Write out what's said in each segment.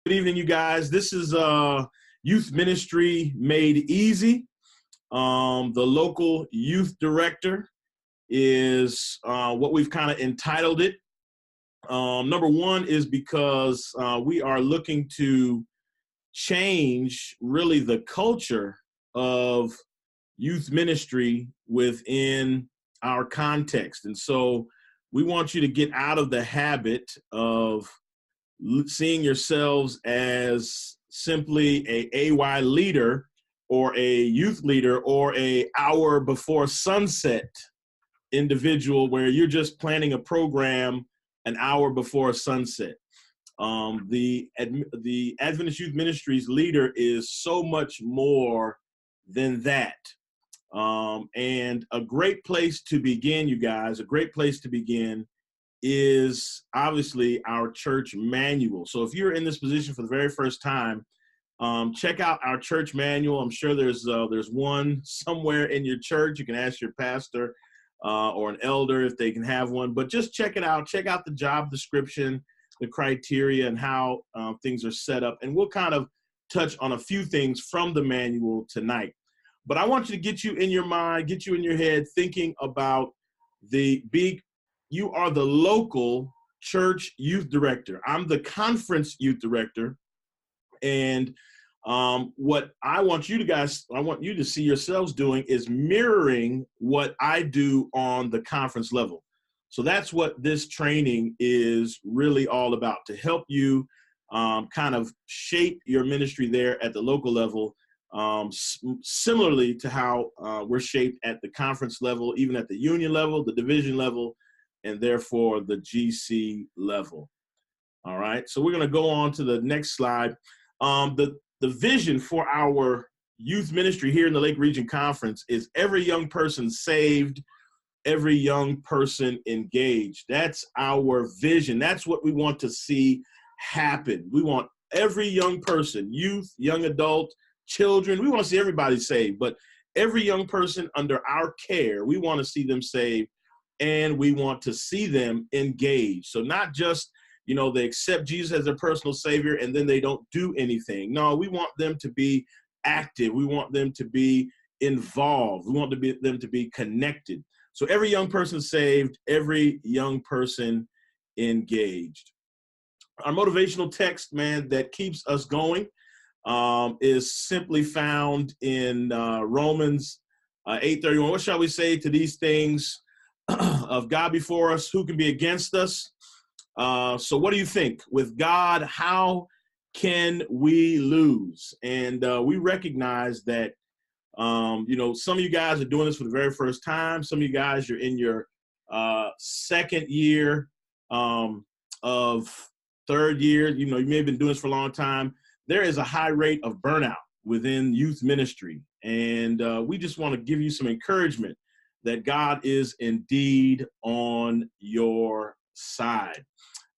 Good evening, you guys. This is Youth Ministry Made Easy. The local youth director is what we've kind of entitled it. Number one is because we are looking to change really the culture of youth ministry within our context. And so we want you to get out of the habit of seeing yourselves as simply a AY leader or a youth leader or a hour before sunset individual where you're just planning a program an hour before sunset. The Adventist Youth Ministries leader is so much more than that. And a great place to begin, you guys, a great place to begin is obviously our church manual. So if you're in this position for the very first time, check out our church manual. I'm sure there's one somewhere in your church. You can ask your pastor or an elder if they can have one, but just check it out. Check out the job description, the criteria, and how things are set up. And we'll kind of touch on a few things from the manual tonight. But I want you to get you in your mind, get you in your head thinking about you are the local church youth director. I'm the conference youth director. And what I want you to see yourselves doing is mirroring what I do on the conference level. So that's what this training is really all about, to help you kind of shape your ministry there at the local level, similarly to how we're shaped at the conference level, even at the union level, the division level, and therefore the GC level. All right, so we're going to go on to the next slide. The vision for our youth ministry here in the Lake Region Conference is every young person saved, every young person engaged. That's our vision. That's what we want to see happen. We want every young person, youth, young adult, children, we want to see everybody saved, but every young person under our care, we want to see them saved. And we want to see them engaged. So not just, they accept Jesus as their personal savior and then they don't do anything. No, we want them to be active. We want them to be involved. We want them to be connected. So every young person saved, every young person engaged. Our motivational text, man, that keeps us going is simply found in Romans 8:31. What shall we say to these things? Of God before us, who can be against us? So what do you think? With God, how can we lose? And we recognize that, some of you guys are doing this for the very first time. Some of you guys, you're in your second year of third year. You may have been doing this for a long time. There is a high rate of burnout within youth ministry. And we just want to give you some encouragement that God is indeed on your side.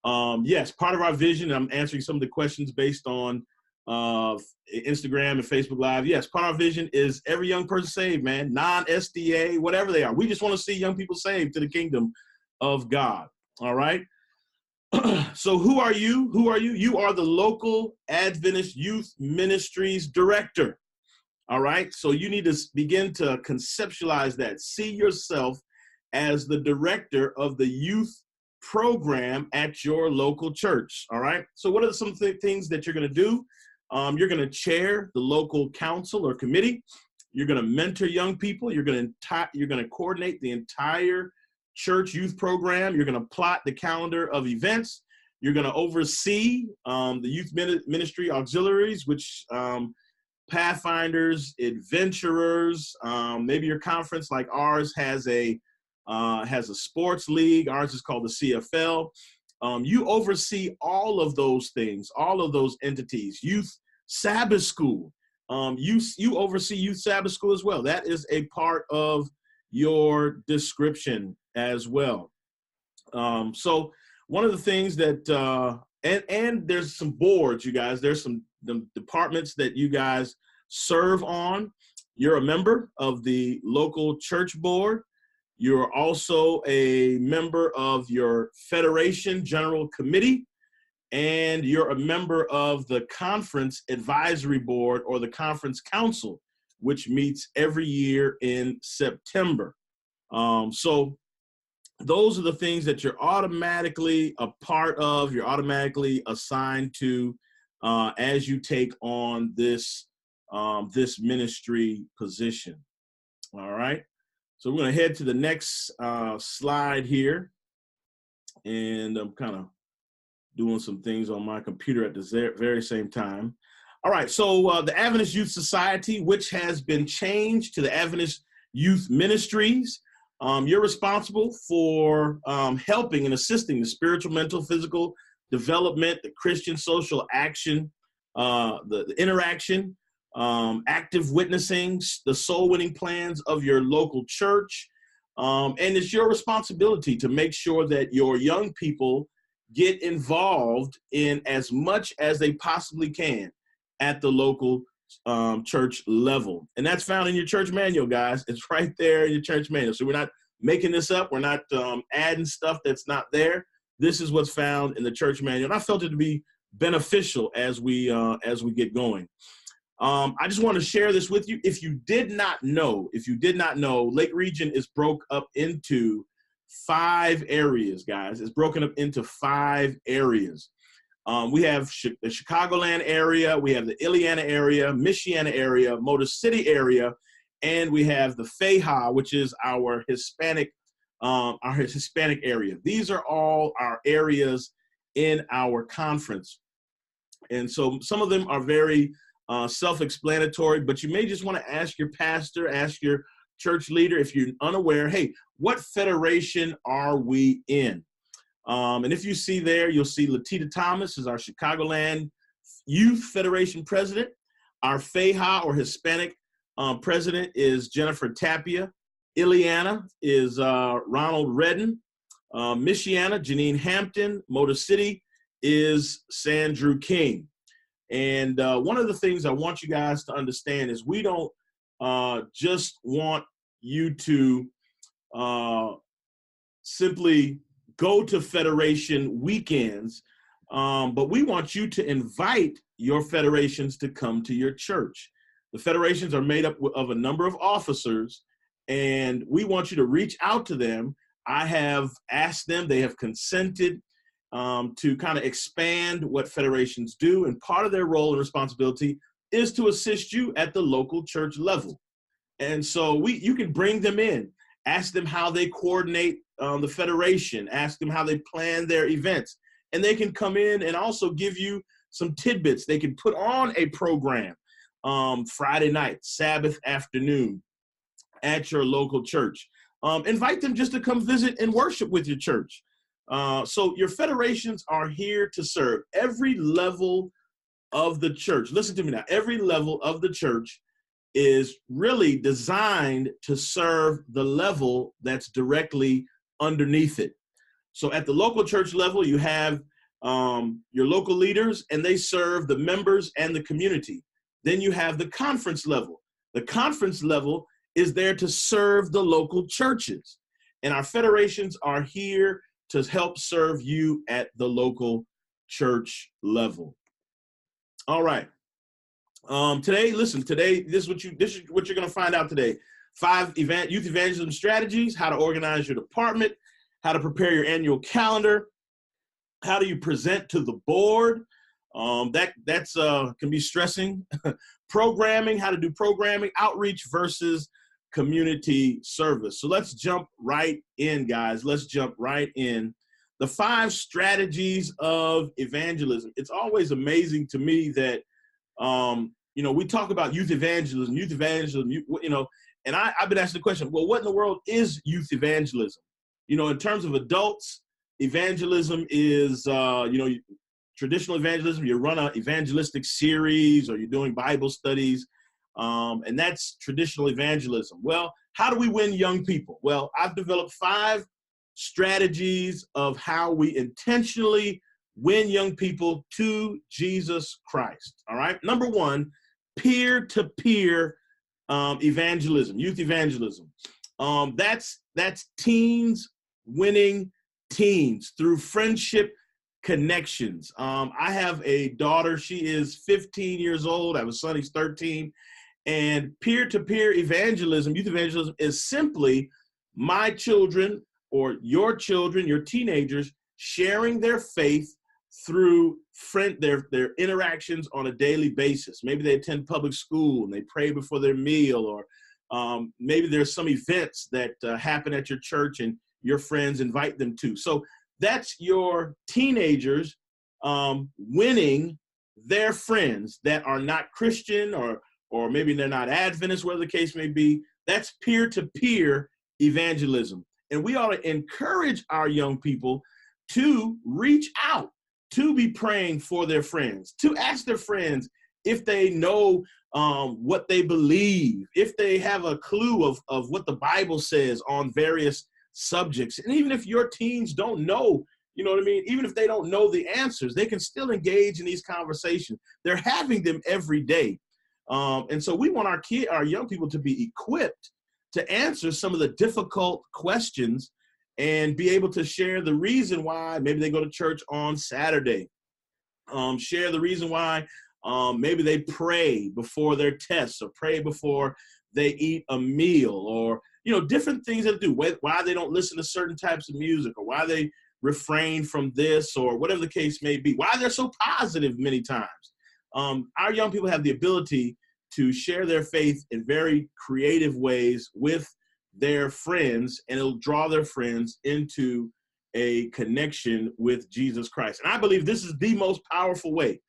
Yes, part of our vision, I'm answering some of the questions based on Instagram and Facebook Live. Yes, part of our vision is every young person saved, man, non-SDA, whatever they are. We just want to see young people saved to the kingdom of God. All right. So who are you? Who are you? You are the local Adventist Youth Ministries director. All right, so you need to begin to conceptualize that. See yourself as the director of the youth program at your local church. All right, so what are some things that you're going to do? You're going to chair the local council or committee. You're going to mentor young people. You're going to coordinate the entire church youth program. You're going to plot the calendar of events. You're going to oversee the youth ministry auxiliaries, which pathfinders, adventurers. Maybe your conference like ours has a sports league. Ours is called the CFL. You oversee all of those things, all of those entities. Youth Sabbath School. You oversee Youth Sabbath School as well. That is a part of your description as well. So one of the things that and there's some boards, you guys. There's some the departments that you guys serve on. You're a member of the local church board. You're also a member of your federation general committee. and you're a member of the conference advisory board or the conference council, which meets every year in September. So those are the things that you're automatically a part of, you're automatically assigned to as you take on this, this ministry position. All right. So we're going to head to the next slide here. And I'm kind of doing some things on my computer at the very same time. All right, so the Adventist Youth Society, which has been changed to the Adventist Youth Ministries, you're responsible for helping and assisting the spiritual, mental, physical development, the Christian social action, the interaction, active witnessing, the soul winning plans of your local church. And it's your responsibility to make sure that your young people get involved in as much as they possibly can at the local church level. And that's found in your church manual, guys. It's right there in your church manual. So we're not making this up. We're not adding stuff that's not there. This is what's found in the church manual. And I felt it to be beneficial as we get going. I just want to share this with you. If you did not know, Lake Region is broke up into 5 areas, guys. It's broken up into 5 areas. We have the Chicagoland area, we have the Illiana area, Michiana area, Motor City area, and we have the Faja, which is our Hispanic area. These are all our areas in our conference. And so some of them are very self-explanatory, but you may just want to ask your pastor, ask your church leader, if you're unaware, hey, what federation are we in? And if you see there, you'll see Latita Thomas is our Chicagoland Youth Federation president. Our Faja or Hispanic president is Jennifer Tapia. Illiana is Ronald Redden. Michiana, Janine Hampton. Motor City is Sandrew King. And one of the things I want you guys to understand is we don't just want you to simply go to Federation weekends, but we want you to invite your federations to come to your church. The federations are made up of a number of officers, and we want you to reach out to them. I have asked them, they have consented to kind of expand what federations do, and part of their role and responsibility is to assist you at the local church level. And so you can bring them in, ask them how they coordinate the federation, ask them how they plan their events, and they can come in and also give you some tidbits. They can put on a program Friday night, Sabbath afternoon at your local church. Invite them just to come visit and worship with your church. So your federations are here to serve every level of the church. Listen to me now. Every level of the church is really designed to serve the level that's directly underneath it. So at the local church level, you have your local leaders, and they serve the members and the community. Then you have the conference level. The conference level is there to serve the local churches. And our federations are here to help serve you at the local church level. All right. Today, this is what you're going to find out today. 5 youth evangelism strategies, how to organize your department, how to prepare your annual calendar, how do you present to the board. That's can be stressing. Programming, how to do programming, outreach versus community service. So let's jump right in, guys. Let's jump right in. The 5 strategies of evangelism. It's always amazing to me that we talk about youth evangelism, and I've been asking the question, well, what in the world is youth evangelism? In terms of adults, evangelism is, traditional evangelism. You run an evangelistic series, or you're doing Bible studies, and that's traditional evangelism. Well, how do we win young people? Well, I've developed 5 strategies of how we intentionally win young people to Jesus Christ. All right. Number 1, peer-to-peer evangelism, youth evangelism. That's teens winning teens through friendship connections. I have a daughter. She is 15 years old. I have a son. He's 13. And peer-to-peer evangelism, youth evangelism, is simply my children or your children, your teenagers, sharing their faith through their interactions on a daily basis. Maybe they attend public school and they pray before their meal, or maybe there's some events that happen at your church and your friends invite them to. So that's your teenagers winning their friends that are not Christian, or maybe they're not Adventist, whatever the case may be. That's peer-to-peer evangelism. And we ought to encourage our young people to reach out, to be praying for their friends, to ask their friends if they know what they believe, if they have a clue of what the Bible says on various subjects. And even if your teens don't know, you know what I mean? Even if they don't know the answers, they can still engage in these conversations. They're having them every day. And so we want our young people to be equipped to answer some of the difficult questions and be able to share the reason why maybe they go to church on Saturday, share the reason why maybe they pray before their tests, or pray before they eat a meal, or, you know, different things that they do, why they don't listen to certain types of music, or why they refrain from this, or whatever the case may be, why they're so positive many times. Our young people have the ability to share their faith in very creative ways with their friends, and it'll draw their friends into a connection with Jesus Christ. And I believe this is the most powerful way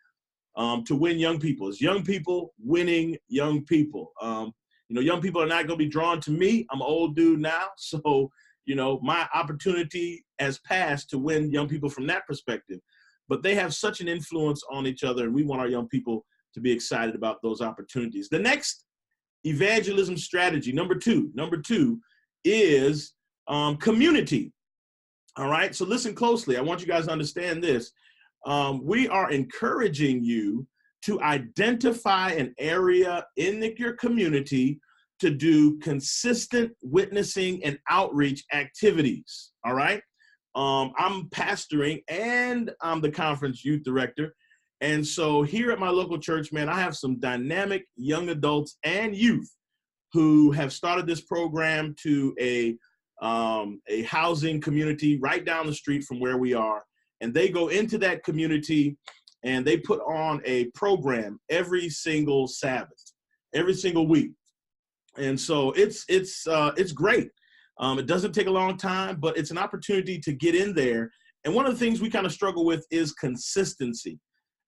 to win young people, is young people winning young people. You know, young people are not going to be drawn to me. I'm an old dude now. So, you know, my opportunity has passed to win young people from that perspective. But they have such an influence on each other, and we want our young people to be excited about those opportunities. The next evangelism strategy, number two is community. All right, so listen closely. I want you guys to understand this. We are encouraging you to identify an area in your community to do consistent witnessing and outreach activities. All right. I'm pastoring and I'm the conference youth director. And so here at my local church, man, I have some dynamic young adults and youth who have started this program to a housing community right down the street from where we are. And they go into that community and they put on a program every single Sabbath, every single week. And so it's great. It doesn't take a long time, but it's an opportunity to get in there. And one of the things we kind of struggle with is consistency.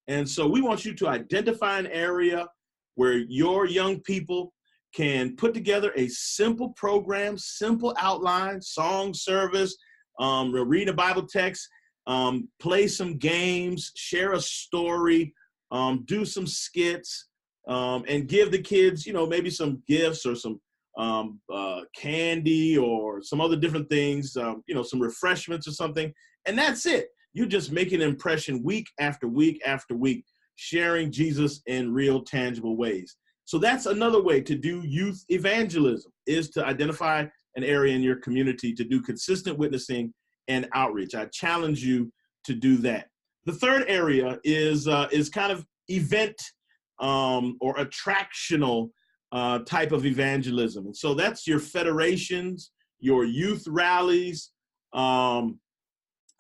And so we want you to identify an area where your young people can put together a simple program, simple outline, song service, read a Bible text, play some games, share a story, do some skits, and give the kids, you know, maybe some gifts or some candy or some other different things, you know, some refreshments or something. And that's it. You're just making an impression week after week after week, sharing Jesus in real tangible ways. So that's another way to do youth evangelism, is to identify an area in your community to do consistent witnessing and outreach. I challenge you to do that. The third area is kind of event or attractional type of evangelism. And so that's your federations, your youth rallies,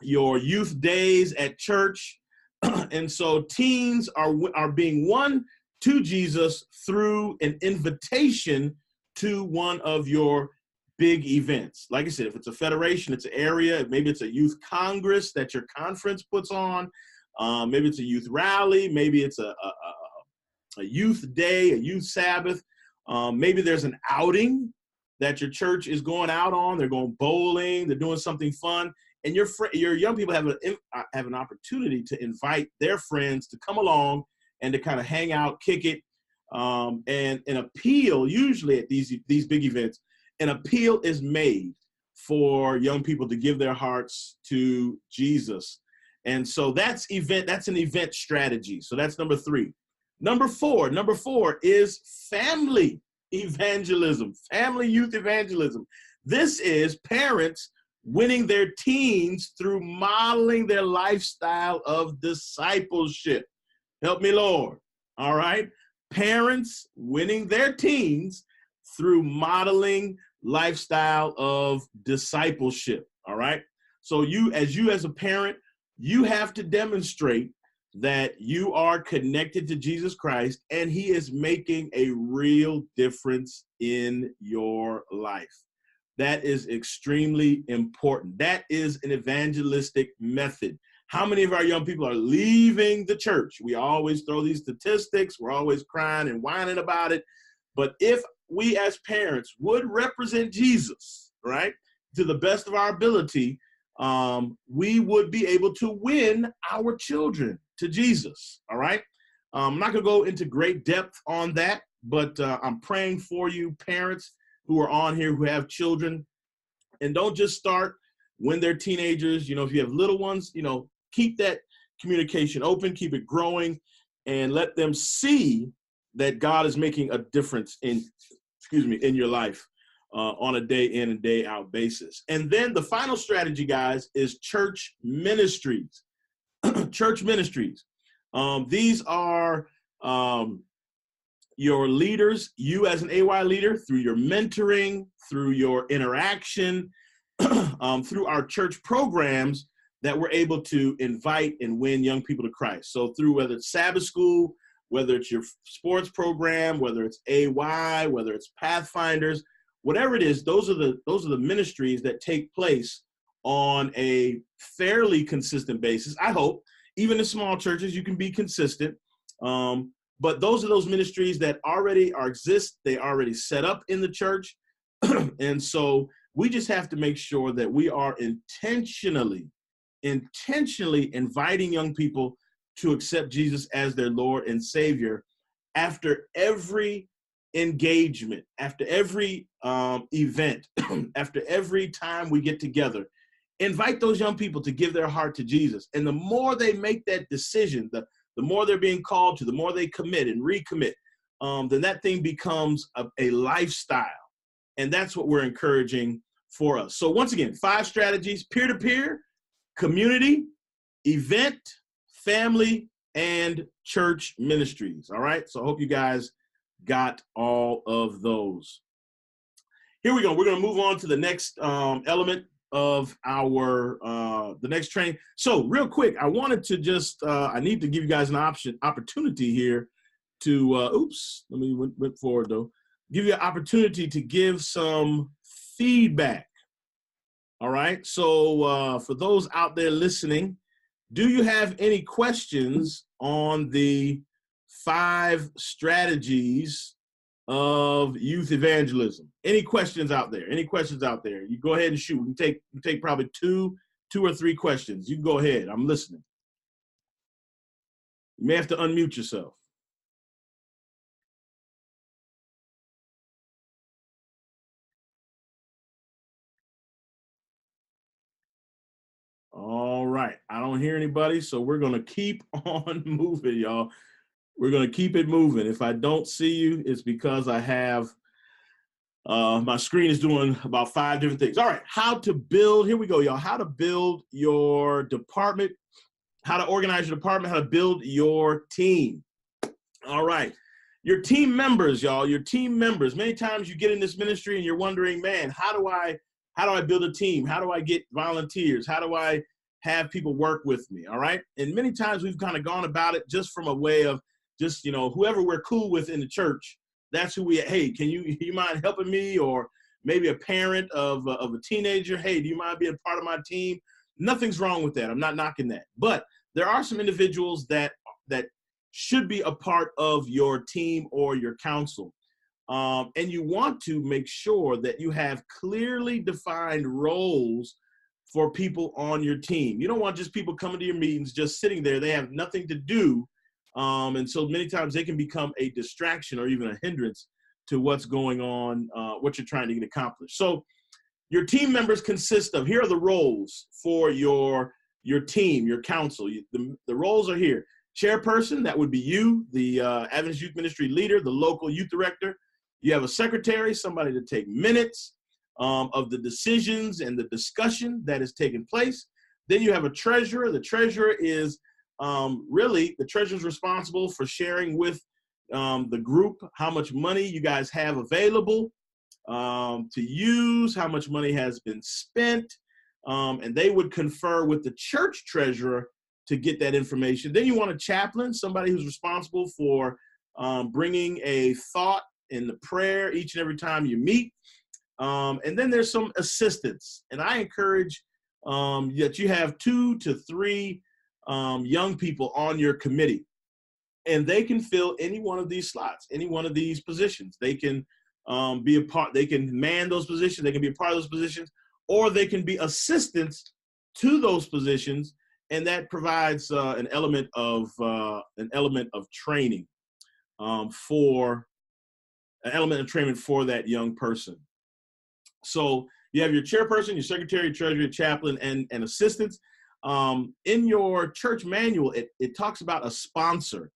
your youth days at church. And so teens are being won to Jesus through an invitation to one of your big events. Like I said, if it's a federation, it's an area, maybe it's a youth congress that your conference puts on, maybe it's a youth rally, maybe it's a youth day, a youth Sabbath, maybe there's an outing that your church is going out on, they're going bowling, they're doing something fun, and your young people have an opportunity to invite their friends to come along and to kind of hang out, kick it, and an appeal, usually at these big events, an appeal is made for young people to give their hearts to Jesus. And so that's an event strategy. So that's number 3. Number four is family evangelism, family youth evangelism. This is parents winning their teens through modeling their lifestyle of discipleship. Help me, Lord. All right. Parents winning their teens through modeling lifestyle of discipleship. All right. So you as a parent, you have to demonstrate that you are connected to Jesus Christ and he is making a real difference in your life. That is extremely important. That is an evangelistic method. How many of our young people are leaving the church? We always throw these statistics. We're always crying and whining about it. But if we as parents would represent Jesus, right, to the best of our ability, we would be able to win our children to Jesus, all right? I'm not going to go into great depth on that, but I'm praying for you parents who are on here who have children. And don't just start when they're teenagers. You know, if you have little ones, you know, keep that communication open, keep it growing, and let them see that God is making a difference in your life on a day in and day out basis. And then the final strategy, guys, is church ministries. Church ministries. These are your leaders, you as an AY leader, through your mentoring, through your interaction, through our church programs that we're able to invite and win young people to Christ. So through whether it's Sabbath school, whether it's your sports program, whether it's AY, whether it's Pathfinders, whatever it is, those are the ministries that take place on a fairly consistent basis. I hope even in small churches you can be consistent. But those are those ministries that already exist. They already set up in the church. And so we just have to make sure that we are intentionally inviting young people to accept Jesus as their Lord and Savior after every engagement, after every event, after every time we get together. Invite those young people to give their heart to Jesus. And the more they make that decision, the more they're being called to, the more they commit and recommit, then that thing becomes a lifestyle. And that's what we're encouraging for us. So once again, 5 strategies: peer-to-peer, community, event, family, and church ministries. All right. So I hope you guys got all of those. Here we go. We're going to move on to the next element of our the next training. So real quick, I wanted to just I need to give you guys an opportunity here to let me went forward though. Give you an opportunity to give some feedback. All right. So for those out there listening, do you have any questions on the 5 strategies of youth evangelism? Any questions out there? Any questions out there? You go ahead and shoot. We can take probably two or 3 questions. You can go ahead. I'm listening. You may have to unmute yourself. All right. I don't hear anybody, so we're going to keep on moving, y'all. We're going to keep it moving. If I don't see you, it's because I have my screen is doing about 5 different things. All right. How to build. Here we go, y'all. How to build your department, how to organize your department, how to build your team. All right. Your team members, y'all, your team members. Many times you get in this ministry and you're wondering, man, how do I build a team? How do I get volunteers? How do I have people work with me? All right. And many times we've kind of gone about it just from a way of just, whoever we're cool with in the church, that's who hey, can you mind helping me? Or maybe a parent of a teenager. Hey, do you mind being part of my team? Nothing's wrong with that. I'm not knocking that. But there are some individuals that should be a part of your team or your council. And you want to make sure that you have clearly defined roles for people on your team. You don't want just people coming to your meetings, just sitting there. They have nothing to do. And so many times they can become a distraction or even a hindrance to what's going on, what you're trying to get accomplished. So your team members consist of, here are the roles for your team, your council. The roles are here. Chairperson, that would be you, the Adventist Youth Ministry leader, the local youth director. You have a secretary, somebody to take minutes. of the decisions and the discussion that is taking place. Then you have a treasurer. The treasurer is really, the treasurer is responsible for sharing with the group how much money you guys have available to use, how much money has been spent, and they would confer with the church treasurer to get that information. Then you want a chaplain, somebody who's responsible for bringing a thought in the prayer each and every time you meet. And then there's some assistants, and I encourage that you have 2 to 3 young people on your committee, and they can fill any one of these slots, any one of these positions. They can be a part, they can man those positions, they can be a part of those positions, or they can be assistants to those positions, and that provides an element of training for that young person. So you have your chairperson, your secretary, treasurer, chaplain, and assistants. In your church manual, it talks about a sponsor.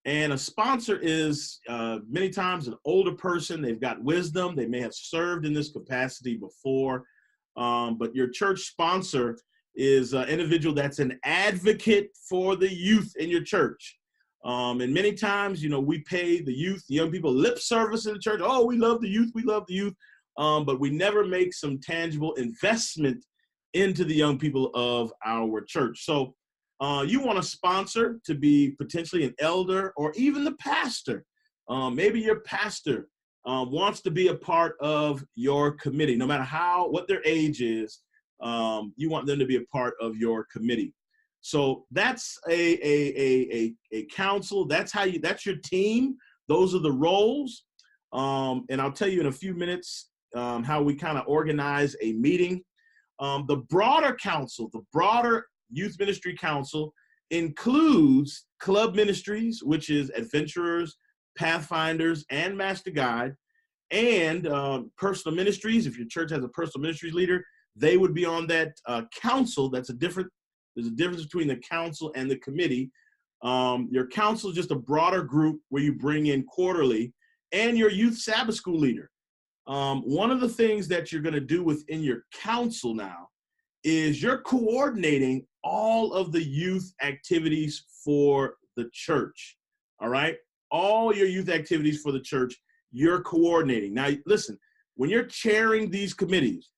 And a sponsor is many times an older person. They've got wisdom. They may have served in this capacity before. But your church sponsor is an individual that's an advocate for the youth in your church. And many times, we pay the youth, the young people, lip service in the church. Oh, we love the youth. We love the youth. But we never make some tangible investment into the young people of our church. So you want a sponsor to be potentially an elder or even the pastor. Maybe your pastor wants to be a part of your committee, no matter what their age is. You want them to be a part of your committee. So that's a council. That's your team. Those are the roles. And I'll tell you in a few minutes how we kind of organize a meeting. The broader council, the broader youth ministry council, includes club ministries, which is adventurers, pathfinders, and master guide, and personal ministries. If your church has a personal ministries leader, they would be on that council. There's a difference between the council and the committee. Your council is just a broader group where you bring in quarterly, and your youth Sabbath school leader. One of the things that you're going to do within your council now is you're coordinating all of the youth activities for the church. All right? All your youth activities for the church, you're coordinating. Now, listen, when you're chairing these committees,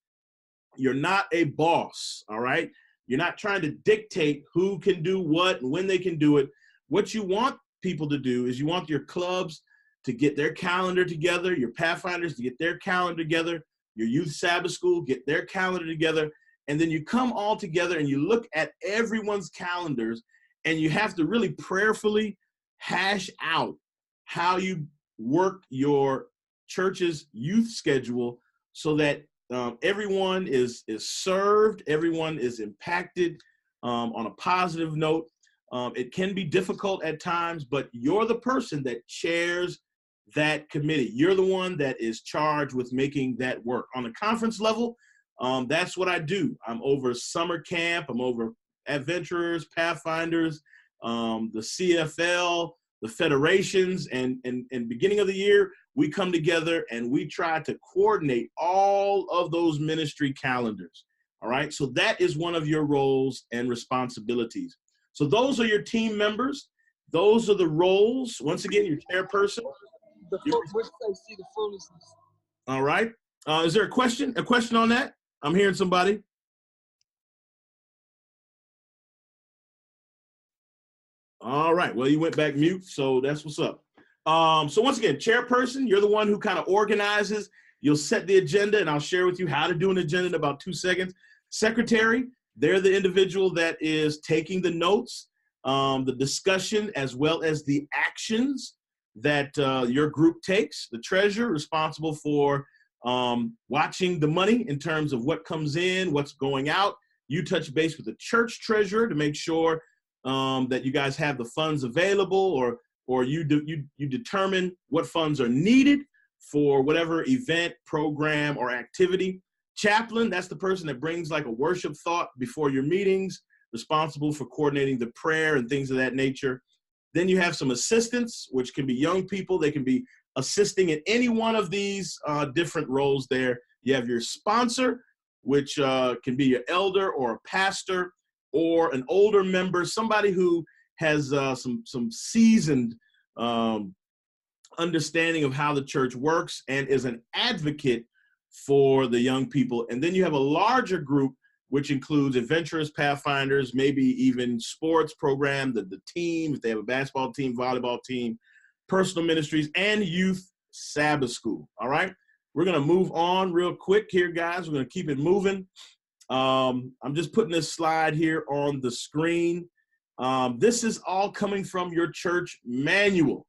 you're not a boss, all right? You're not trying to dictate who can do what and when they can do it. What you want people to do is you want your clubs to get their calendar together, your Pathfinders to get their calendar together, your youth Sabbath school get their calendar together, and then you come all together and you look at everyone's calendars, and you have to really prayerfully hash out how you work your church's youth schedule so that everyone is served, everyone is impacted on a positive note. It can be difficult at times, but you're the person that chairs that committee. You're the one that is charged with making that work. On a conference level, that's what I do. I'm over summer camp. I'm over adventurers, pathfinders, the CFL, the federations, and beginning of the year, we come together and we try to coordinate all of those ministry calendars. All right. So that is one of your roles and responsibilities. So those are your team members. Those are the roles. Once again, your chairperson. All right. Is there a question? A question on that? I'm hearing somebody. All right. Well, you went back mute, so that's what's up. So once again, chairperson, you're the one who kind of organizes. You'll set the agenda, and I'll share with you how to do an agenda in about 2 seconds. Secretary, they're the individual that is taking the notes, the discussion, as well as the actions that your group takes. The treasurer, responsible for watching the money in terms of what comes in, what's going out. You touch base with the church treasurer to make sure that you guys have the funds available, or you determine what funds are needed for whatever event, program, or activity. Chaplain, that's the person that brings like a worship thought before your meetings, responsible for coordinating the prayer and things of that nature. Then you have some assistants, which can be young people. They can be assisting in any one of these different roles there You have your sponsor, which can be your elder or a pastor or an older member, somebody who has some seasoned understanding of how the church works and is an advocate for the young people. And then you have a larger group, which includes adventurous pathfinders, maybe even sports program, the team, if they have a basketball team, volleyball team, personal ministries, and youth Sabbath school. All right. We're going to move on real quick here, guys. We're going to keep it moving. I'm just putting this slide here on the screen. This is all coming from your church manual.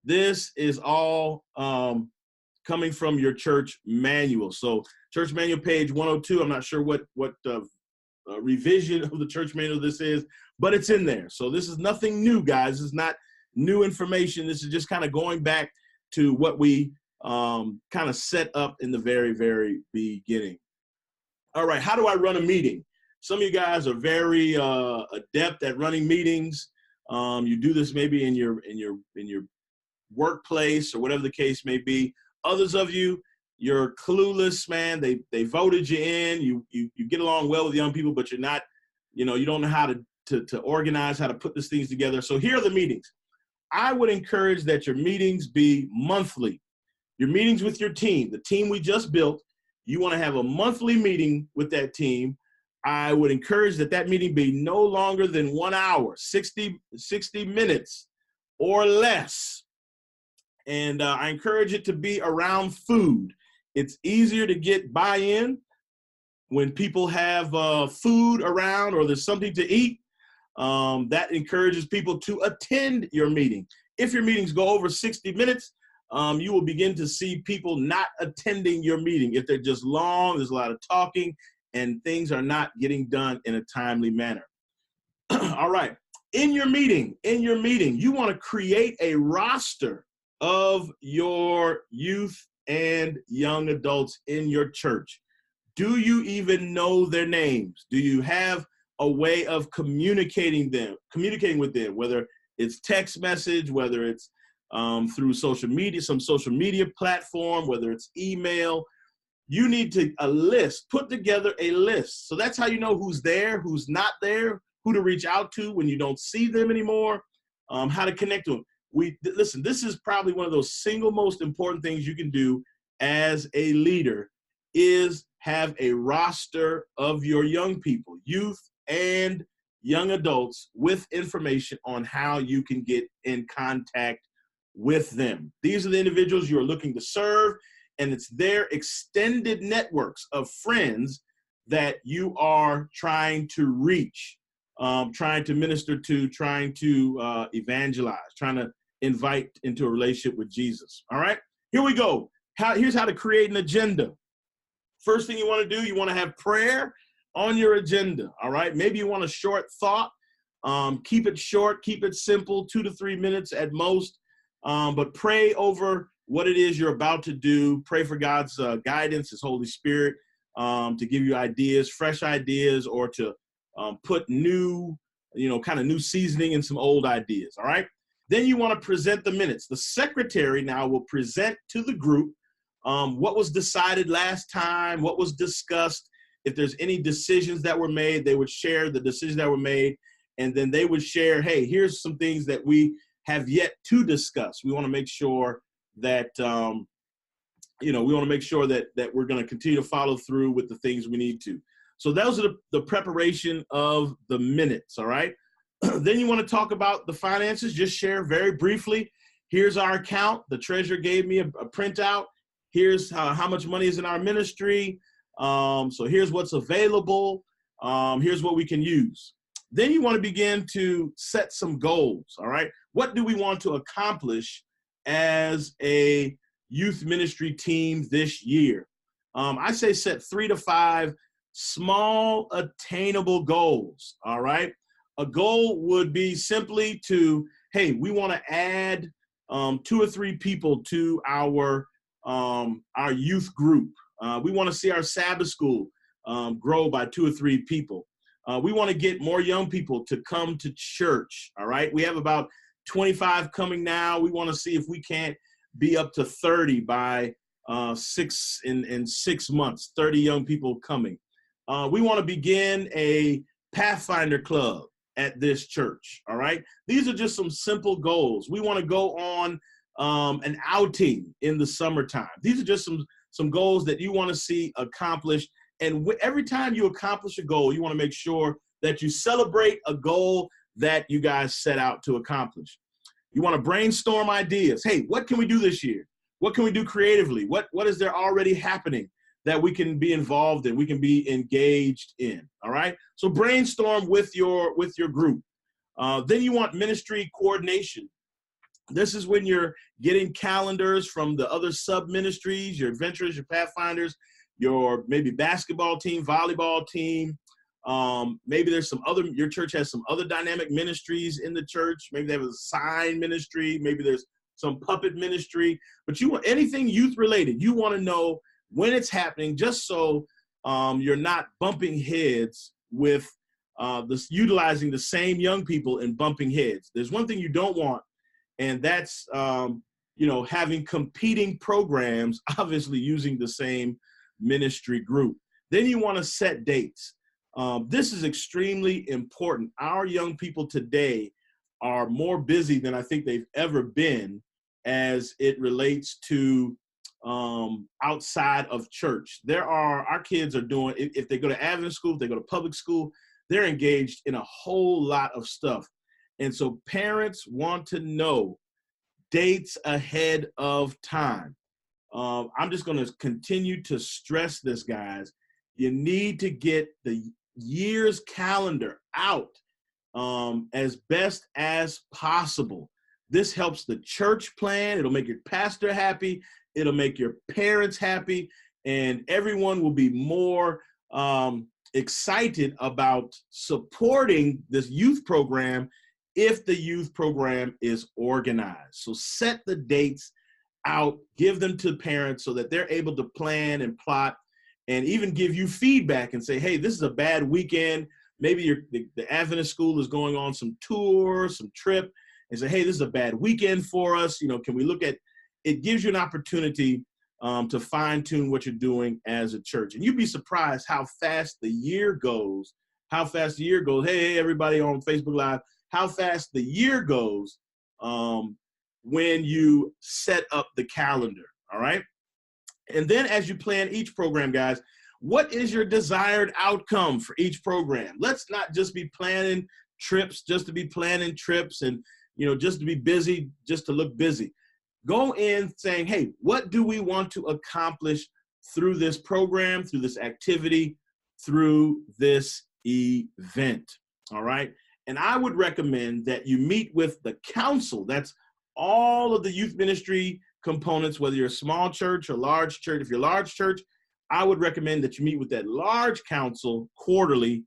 This is all coming from your church manual. So church manual page 102, I'm not sure what revision of the church manual this is, but it's in there. So this is nothing new, guys. This is not new information. This is just kind of going back to what we kind of set up in the very, very beginning. All right, how do I run a meeting? Some of you guys are very adept at running meetings. You do this maybe in your workplace or whatever the case may be. Others of you, you're clueless, man. They voted you in. You get along well with young people, but you're not, you don't know how to organize, how to put these things together. So here are the meetings. I would encourage that your meetings be monthly. Your meetings with your team, the team we just built, you want to have a monthly meeting with that team. I would encourage that meeting be no longer than 1 hour, 60 minutes or less. And I encourage it to be around food. It's easier to get buy-in when people have food around or there's something to eat. That encourages people to attend your meeting. If your meetings go over 60 minutes, you will begin to see people not attending your meeting. If they're just long, there's a lot of talking, and things are not getting done in a timely manner. All right. In your meeting, you want to create a roster of your youth and young adults in your church. Do you even know their names? Do you have a way of communicating with them, whether it's text message, whether it's through social media, some social media platform, whether it's email? You need to put together a list. So that's how you know who's there, who's not there, who to reach out to when you don't see them anymore, how to connect to them. Listen, this is probably one of those single most important things you can do as a leader is have a roster of your young people, youth and young adults, with information on how you can get in contact with them. These are the individuals you are looking to serve, and it's their extended networks of friends that you are trying to reach, trying to minister to, trying to evangelize, trying to invite into a relationship with Jesus. All right, here we go. Here's how to create an agenda. First thing you want to do, you want to have prayer on your agenda. All right, maybe you want a short thought. Keep it short, keep it simple, 2 to 3 minutes at most. But pray over what it is you're about to do. Pray for God's guidance, His Holy Spirit, to give you ideas, fresh ideas, or to put new, kind of new seasoning in some old ideas. All right. Then you want to present the minutes. The secretary now will present to the group what was decided last time, what was discussed. If there's any decisions that were made, they would share the decisions that were made, and then they would share, hey, here's some things that we have yet to discuss. We want to make sure that, that we're going to continue to follow through with the things we need to. So those are the preparation of the minutes, all right? Then you want to talk about the finances. Just share very briefly. Here's our account. The treasurer gave me a printout. Here's how much money is in our ministry. So here's what's available. Here's what we can use. Then you want to begin to set some goals, all right? What do we want to accomplish as a youth ministry team this year? I say set 3 to 5 small, attainable goals, all right? A goal would be simply to, hey, we want to add 2 or 3 people to our youth group. We want to see our Sabbath school grow by 2 or 3 people. We want to get more young people to come to church, all right? We have about 25 coming now. We want to see if we can't be up to 30 by in 6 months, 30 young people coming. We want to begin a Pathfinder Club at this church, all right? These are just some simple goals. We want to go on an outing in the summertime. These are just some goals that you want to see accomplished. And every time you accomplish a goal, you want to make sure that you celebrate a goal that you guys set out to accomplish. You want to brainstorm ideas. Hey, what can we do this year? What can we do creatively? What is there already happening that we can be involved in, we can be engaged in, all right? So brainstorm with your group. Then you want ministry coordination. This is when you're getting calendars from the other sub-ministries, your adventurers, your pathfinders, your maybe basketball team, volleyball team. Maybe there's your church has some other dynamic ministries in the church. Maybe they have a sign ministry. Maybe there's some puppet ministry. But you want anything youth related. You want to know when it's happening, just so you're not bumping heads with utilizing the same young people and bumping heads. There's one thing you don't want, and that's having competing programs, obviously using the same ministry group. Then you want to set dates. This is extremely important. Our young people today are more busy than I think they've ever been as it relates to outside of church. Our kids are doing, if they go to Advent school, if they go to public school, they're engaged in a whole lot of stuff. And so parents want to know dates ahead of time. I'm just going to continue to stress this, guys. You need to get the year's calendar out as best as possible. This helps the church plan. It'll make your pastor happy. It'll make your parents happy. And everyone will be more excited about supporting this youth program if the youth program is organized. So set the dates out, give them to parents so that they're able to plan and plot and even give you feedback and say, hey, this is a bad weekend. Maybe the Adventist school is going on some tour, some trip, and say, hey, this is a bad weekend for us. Can we look at it? Gives you an opportunity to fine tune what you're doing as a church. And you'd be surprised how fast the year goes. Hey, everybody on Facebook Live, how fast the year goes when you set up the calendar, all right? And then as you plan each program, guys, what is your desired outcome for each program? Let's not just be planning trips just to be planning trips and, just to be busy, just to look busy. Go in saying, hey, what do we want to accomplish through this program, through this activity, through this event, all right? And I would recommend that you meet with the council. That's all of the youth ministry components, whether you're a small church or large church. If you're a large church, I would recommend that you meet with that large council quarterly